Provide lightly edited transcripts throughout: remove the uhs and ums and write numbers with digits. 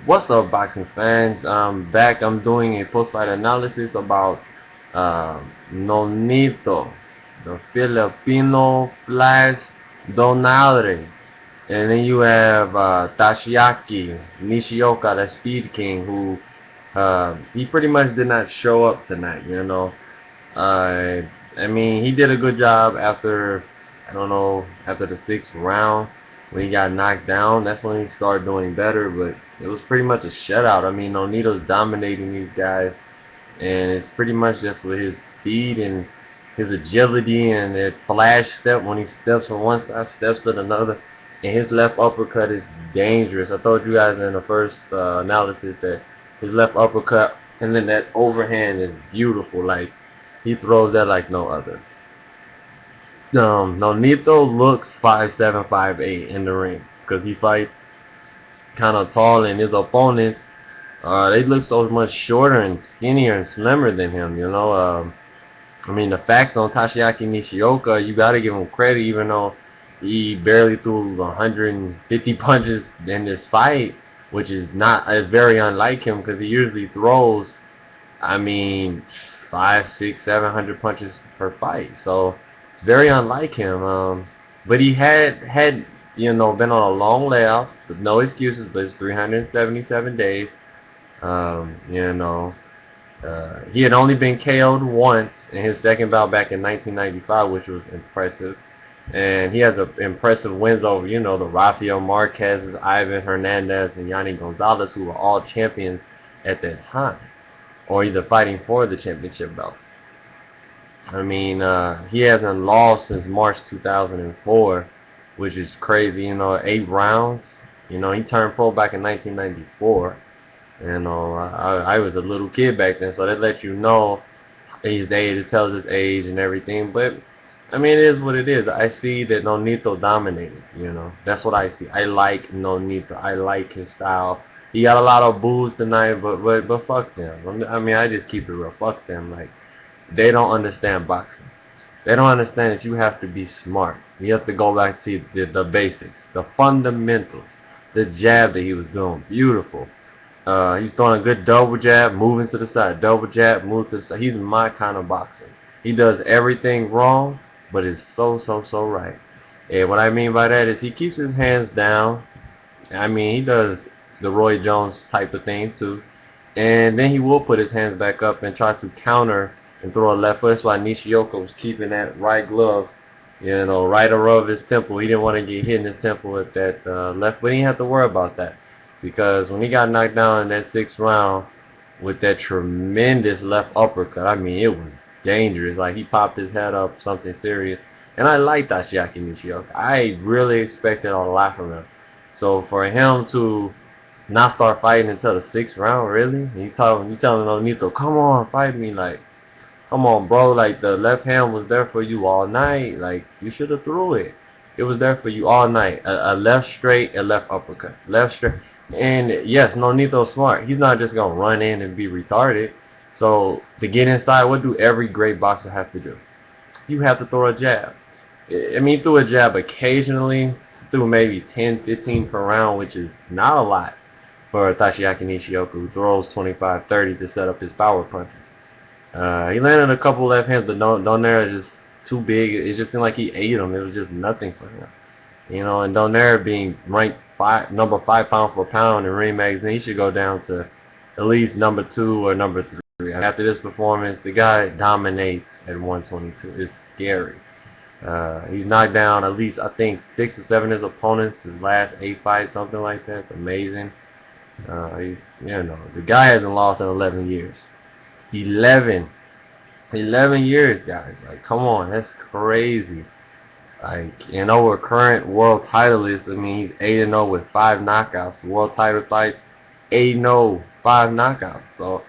What's up, boxing fans? I'm doing a post-fight analysis about Nonito, the Filipino Flash Donaire. And then you have Toshiaki Nishioka, the Speed King, who he pretty much did not show up tonight, you know. Uh, I mean, he did a good job after, I don't know, after the sixth round when he got knocked down. That's when he started doing better, but it was pretty much a shutout. I mean, Nonito's dominating these guys, and it's pretty much just with his speed and his agility and that flash step when he steps from one side, steps to another, and his left uppercut is dangerous. I told you guys in the first analysis that his left uppercut and then that overhand is beautiful. Like he throws that like no other. Nonito looks 5'7", 5'8" in the ring because he fights kind of tall, and his opponents they look so much shorter and skinnier and slimmer than him. You know, I mean the facts on Toshiaki Nishioka, you gotta give him credit, even though he barely threw 150 punches in this fight, which is not is very unlike him because he usually throws, I mean, 5, 6, 700 punches per fight. So it's very unlike him. But he had been on a long layoff with no excuses. But it's 377 days. You know, he had only been KO'd once in his second bout back in 1995, which was impressive. And he has impressive wins over, the Rafael Marquez, Ivan Hernandez, and Yanni Gonzalez, who were all champions at that time, or either fighting for the championship belt. I mean, he hasn't lost since March 2004, which is crazy. 8 rounds. He turned pro back in 1994. I was a little kid back then, so that lets you know his age. It tells his age and everything. But I mean, it is what it is. I see that Nonito dominated. That's what I see. I like Nonito. I like his style. He got a lot of boos tonight, but fuck them. I mean, I just keep it real. Fuck them. Like, they don't understand boxing. They don't understand that you have to be smart. You have to go back to the basics, the fundamentals. The jab that he was doing, beautiful. He's throwing a good double jab, moving to the side, double jab, move to the side. He's my kind of boxer. He does everything wrong, but it's so right. And what I mean by that is he keeps his hands down. I mean, he does the Roy Jones type of thing too. And then he will put his hands back up and try to counter and throw a left foot. That's why Nishioka was keeping that right glove, right above his temple. He didn't want to get hit in his temple with that left, but he didn't have to worry about that because when he got knocked down in that sixth round with that tremendous left uppercut, I mean, it was dangerous. Like, he popped his head up, something serious. And I like Toshiaki Nishioka. I really expected a lot from him. So for him to not start fighting until the sixth round, really? And you telling Nonito, come on, fight me, like, come on, bro. Like, the left hand was there for you all night. Like, you should have threw it. It was there for you all night. A left straight, a left uppercut, left straight. And yes, Nonito's smart. He's not just gonna run in and be retarded. So to get inside, what do every great boxer have to do? You have to throw a jab. I mean, he threw a jab occasionally, threw maybe 10, 15 per round, which is not a lot for Toshiaki Nishioka, who throws 25, 30 to set up his power punches. He landed a couple left hands, but Donaire is just too big. It just seemed like he ate him. It was just nothing for him. And Donaire being ranked number 5 pound for pound in Ring Magazine, he should go down to at least number 2 or number 3. After this performance, the guy dominates at 122. It's scary. He's knocked down at least, I think, 6 or 7 of his opponents his last 8 fights, something like that. It's amazing. The guy hasn't lost in 11 years. 11. 11 years, guys. Like, come on, that's crazy. Like, we're current world titleist. I mean, he's 8-0 with 5 knockouts. World title fights, 8-0, 5 knockouts. So,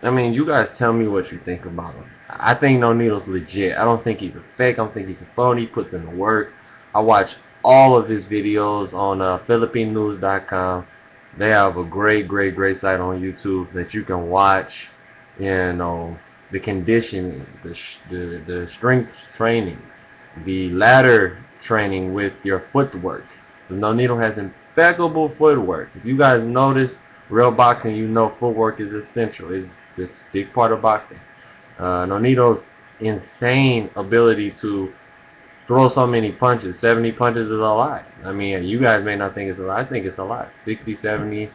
I mean, you guys tell me what you think about him. I think Nonito's legit. I don't think he's a fake. I don't think he's a phony. He puts in the work. I watch all of his videos on FILIPINOnews.com. They have a great site on YouTube that you can watch. The conditioning, the strength training, the ladder training with your footwork. Nonito has impeccable footwork. If you guys notice, real boxing, you know footwork is essential. It's a big part of boxing. Nonito's insane ability to throw so many punches. 70 punches is a lot. I mean, you guys may not think it's a lot. I think it's a lot. 60, 70,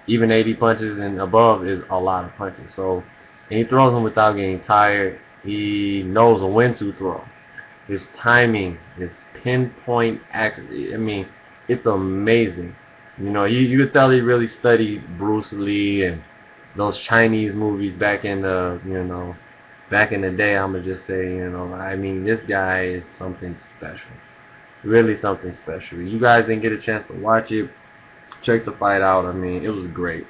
even 80 punches and above is a lot of punches. So, and he throws them without getting tired. He knows when to throw. His timing, his pinpoint accuracy. I mean, it's amazing. You know, you could tell he really studied Bruce Lee and those Chinese movies back in the, back in the day. I'ma just say, I mean, this guy is something special. Really something special. You guys didn't get a chance to watch it. Check the fight out. I mean, it was great.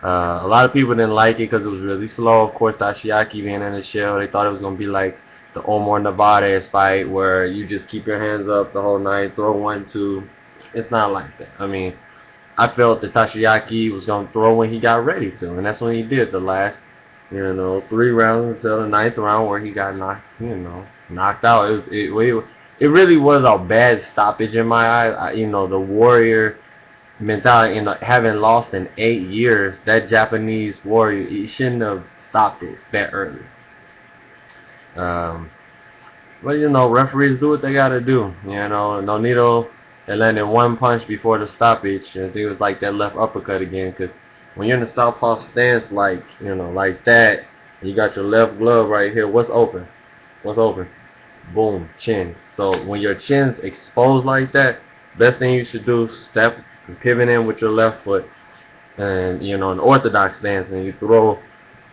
A lot of people didn't like it because it was really slow. Of course, Toshiaki being in the shell, they thought it was going to be like the Omar Narvaez fight where you just keep your hands up the whole night, throw 1-2. It's not like that. I mean, I felt that Toshiaki was going to throw when he got ready to, and that's when he did the last, 3 rounds until the 9th round where he got knocked out. It really was a bad stoppage in my eyes. The Warrior mentality, having lost in 8 years, that Japanese warrior, he shouldn't have stopped it that early. Um, but referees do what they gotta do. Nonito, they landed 1 punch before the stoppage. I think it was like that left uppercut again. Because when you're in the southpaw stance, like that, you got your left glove right here. What's open? What's open? Boom, chin. So when your chin's exposed like that, best thing you should do, step, pivot in with your left foot, and an orthodox stance, and you throw,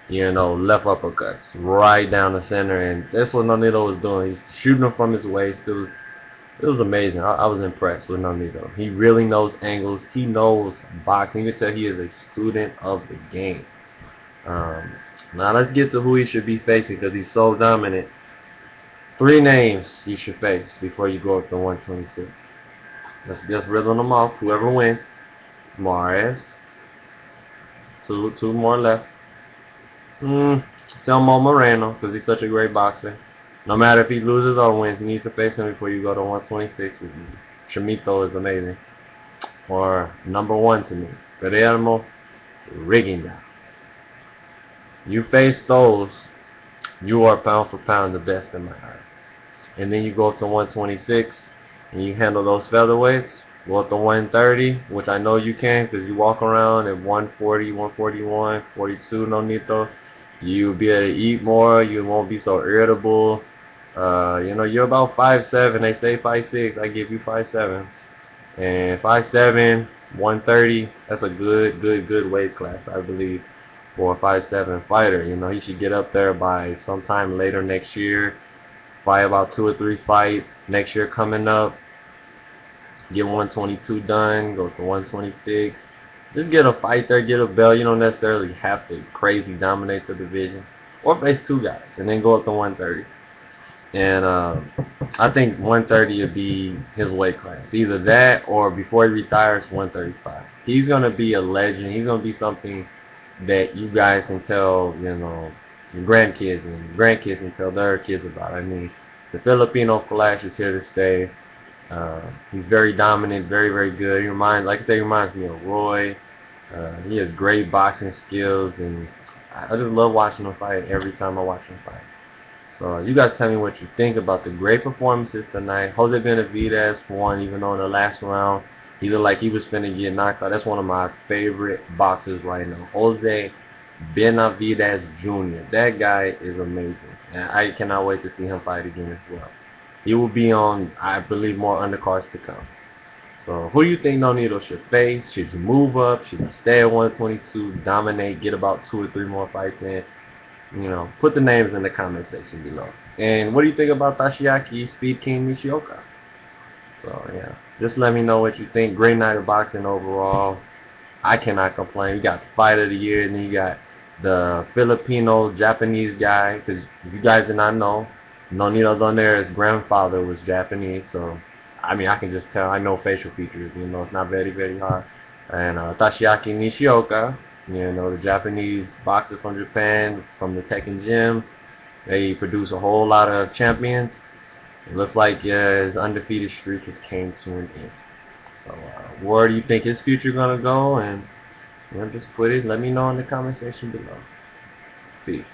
left uppercuts right down the center, and that's what Nonito was doing. He's shooting them from his waist. It was amazing. I was impressed with Nonito. He really knows angles. He knows boxing. You can tell he is a student of the game. Now let's get to who he should be facing because he's so dominant. 3 names you should face before you go up to 126. Let's just riddle them off. Whoever wins. Mares. Two more left. Selmo Moreno, because he's such a great boxer. No matter if he loses or wins, you need to face him before you go to 126. Chimito is amazing. Or number 1 to me, Guillermo Rigondeaux. You face those, you are pound for pound the best in my eyes. And then you go up to 126 and you handle those featherweights. Go up to 130, which I know you can because you walk around at 140, 141, 42, Nonito. You'll be able to eat more. You won't be so irritable. You're about 5'7". They say 5'6". I give you 5'7". And 5'7", 130, that's a good weight class, I believe, for a 5'7" fighter. He should get up there by sometime later next year. Fight about 2 or 3 fights next year coming up. Get 122 done. Go to 126. Just get a fight there. Get a belt. You don't necessarily have to crazy dominate the division. Or face 2 guys and then go up to 130. And I think 130 would be his weight class. Either that or before he retires, 135. He's going to be a legend. He's going to be something that you guys can tell, your grandkids, and grandkids can tell their kids about. I mean, the Filipino flash is here to stay. He's very dominant, very, very good. He reminds me of Roy. He has great boxing skills, and I just love watching him fight every time I watch him fight. So you guys tell me what you think about the great performances tonight. Jose Benavidez won, even though in the last round he looked like he was finna get knocked out. That's one of my favorite boxers right now. Jose Benavidez Jr. That guy is amazing. And I cannot wait to see him fight again as well. He will be on, I believe, more undercards to come. So who do you think Nonito should face? Should he move up? Should he stay at 122, dominate, get about 2 or 3 more fights in? Put the names in the comment section below. And what do you think about Toshiaki Speed King Nishioka? So yeah, just let me know what you think. Great night of boxing overall. I cannot complain. You got the fight of the year, and then you got the Filipino Japanese guy. Because if you guys did not know, Nonito Donaire's grandfather was Japanese. So I mean, I can just tell. I know facial features. It's not very, very hard. And Toshiaki Nishioka. The Japanese boxer from Japan, from the Tekken Gym. They produce a whole lot of champions. It looks like his undefeated streak has came to an end. So where do you think his future gonna go? And You know, just put it. Let me know in the comment section below. Peace.